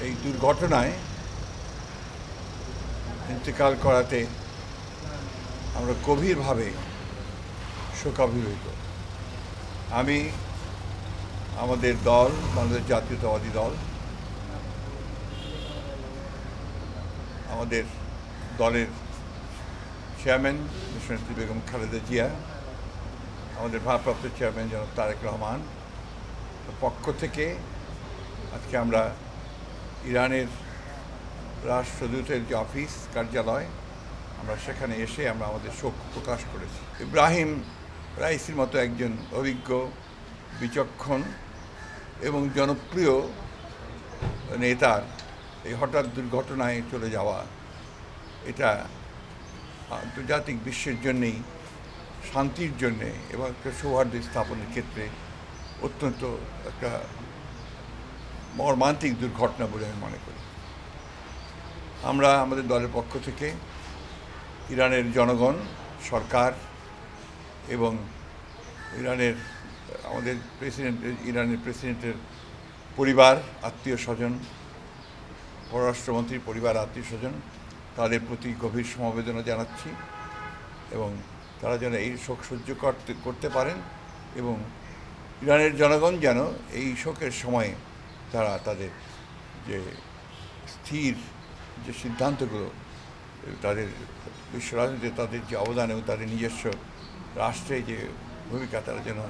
এই দুর্ঘটনায় ইন্তেকাল করাতে আমরা গভীরভাবে শোকাভিভূত। আমি আমাদের দল, বাংলাদেশ জাতীয়তাবাদী দল, আমাদের দলের চেয়ারম্যান দেশনেত্রী বেগম খালেদা জিয়া, আমাদের ভারপ্রাপ্ত চেয়ারম্যান জনাব তারেক রহমান পক্ষ থেকে আজকে আমরা ইরানের রাষ্ট্রদূতের যে অফিস কার্যালয়, আমরা সেখানে এসে আমরা আমাদের শোক প্রকাশ করেছি। ইব্রাহিম রাইসির মতো একজন অভিজ্ঞ, বিচক্ষণ এবং জনপ্রিয় নেতার এই হঠাৎ দুর্ঘটনায় চলে যাওয়া, এটা আন্তর্জাতিক বিশ্বের জন্যেই, শান্তির জন্যে এবং একটা সৌহার্দ্য স্থাপনের ক্ষেত্রে অত্যন্ত একটা মর্মান্তিক দুর্ঘটনা বলে আমি মনে করি। আমরা আমাদের দলের পক্ষ থেকে ইরানের জনগণ, সরকার এবং আমাদের ইরানের প্রেসিডেন্টের পরিবার, আত্মীয় স্বজন, পররাষ্ট্রমন্ত্রীর পরিবার, আত্মীয় স্বজন, তাদের প্রতি গভীর সমবেদনা জানাচ্ছি এবং তারা যেন এই শোক সহ্য করতে পারেন এবং ইরানের জনগণ যেন এই শোকের সময়ে তারা তাদের যে স্থির যে সিদ্ধান্তগুলো, তাদের বিশ্ব রাজনীতিতে তাদের যে অবদান এবং তাদের নিজস্ব রাষ্ট্রে যে ভূমিকা, তারা যেন